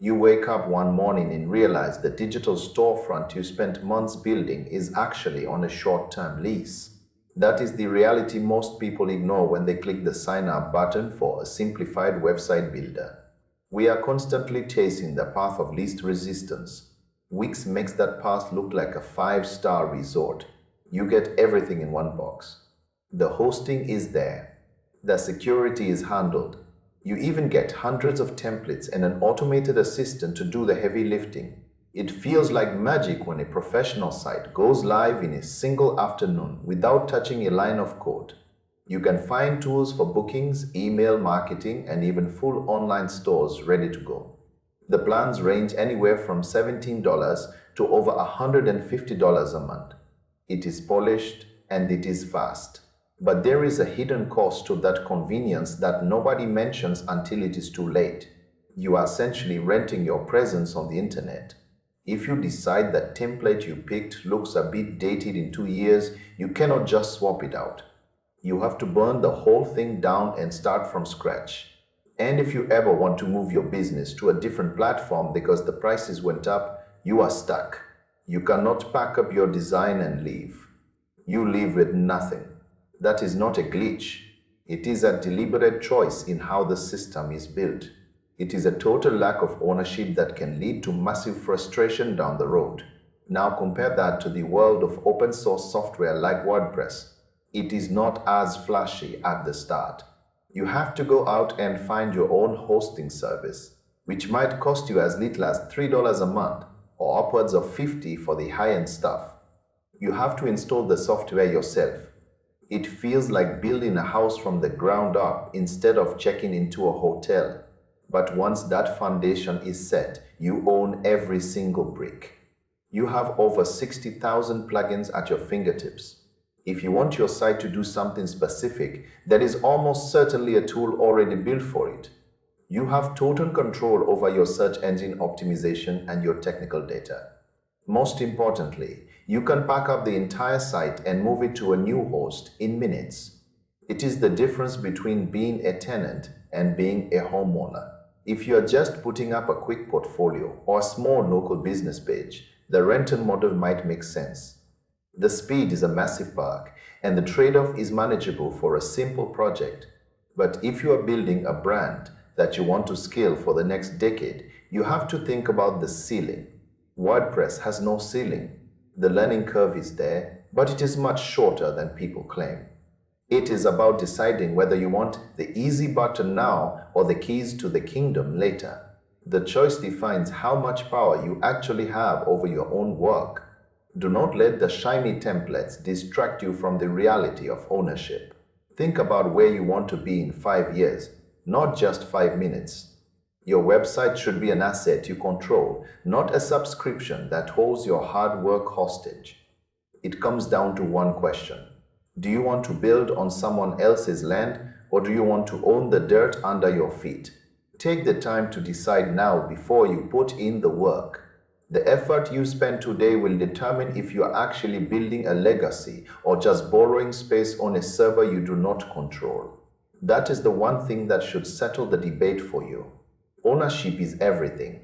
You wake up one morning and realize the digital storefront you spent months building is actually on a short-term lease. That is the reality most people ignore when they click the sign up button for a simplified website builder. We are constantly chasing the path of least resistance. Wix makes that path look like a five-star resort. You get everything in one box. The hosting is there. The security is handled. You even get hundreds of templates and an automated assistant to do the heavy lifting. It feels like magic when a professional site goes live in a single afternoon without touching a line of code. You can find tools for bookings, email marketing, and even full online stores ready to go. The plans range anywhere from $17 to over $150 a month. It is polished and it is fast. But there is a hidden cost to that convenience that nobody mentions until it is too late. You are essentially renting your presence on the internet. If you decide that template you picked looks a bit dated in 2 years, you cannot just swap it out. You have to burn the whole thing down and start from scratch. And if you ever want to move your business to a different platform because the prices went up, you are stuck. You cannot pack up your design and leave. You leave with nothing. That is not a glitch. It is a deliberate choice in how the system is built. It is a total lack of ownership that can lead to massive frustration down the road. Now compare that to the world of open source software like WordPress. It is not as flashy at the start. You have to go out and find your own hosting service, which might cost you as little as $3 a month or upwards of $50 for the high-end stuff. You have to install the software yourself. It feels like building a house from the ground up instead of checking into a hotel. But once that foundation is set, you own every single brick. You have over 60,000 plugins at your fingertips. If you want your site to do something specific, there is almost certainly a tool already built for it. You have total control over your search engine optimization and your technical data. Most importantly, you can pack up the entire site and move it to a new host in minutes. It is the difference between being a tenant and being a homeowner. If you are just putting up a quick portfolio or a small local business page, the rental model might make sense. The speed is a massive perk, and the trade-off is manageable for a simple project. But if you are building a brand that you want to scale for the next decade, you have to think about the ceiling. WordPress has no ceiling. The learning curve is there, but it is much shorter than people claim. It is about deciding whether you want the easy button now or the keys to the kingdom later. The choice defines how much power you actually have over your own work. Do not let the shiny templates distract you from the reality of ownership. Think about where you want to be in 5 years, not just 5 minutes. Your website should be an asset you control, not a subscription that holds your hard work hostage. It comes down to one question. Do you want to build on someone else's land, or do you want to own the dirt under your feet? Take the time to decide now before you put in the work. The effort you spend today will determine if you are actually building a legacy or just borrowing space on a server you do not control. That is the one thing that should settle the debate for you. Ownership is everything.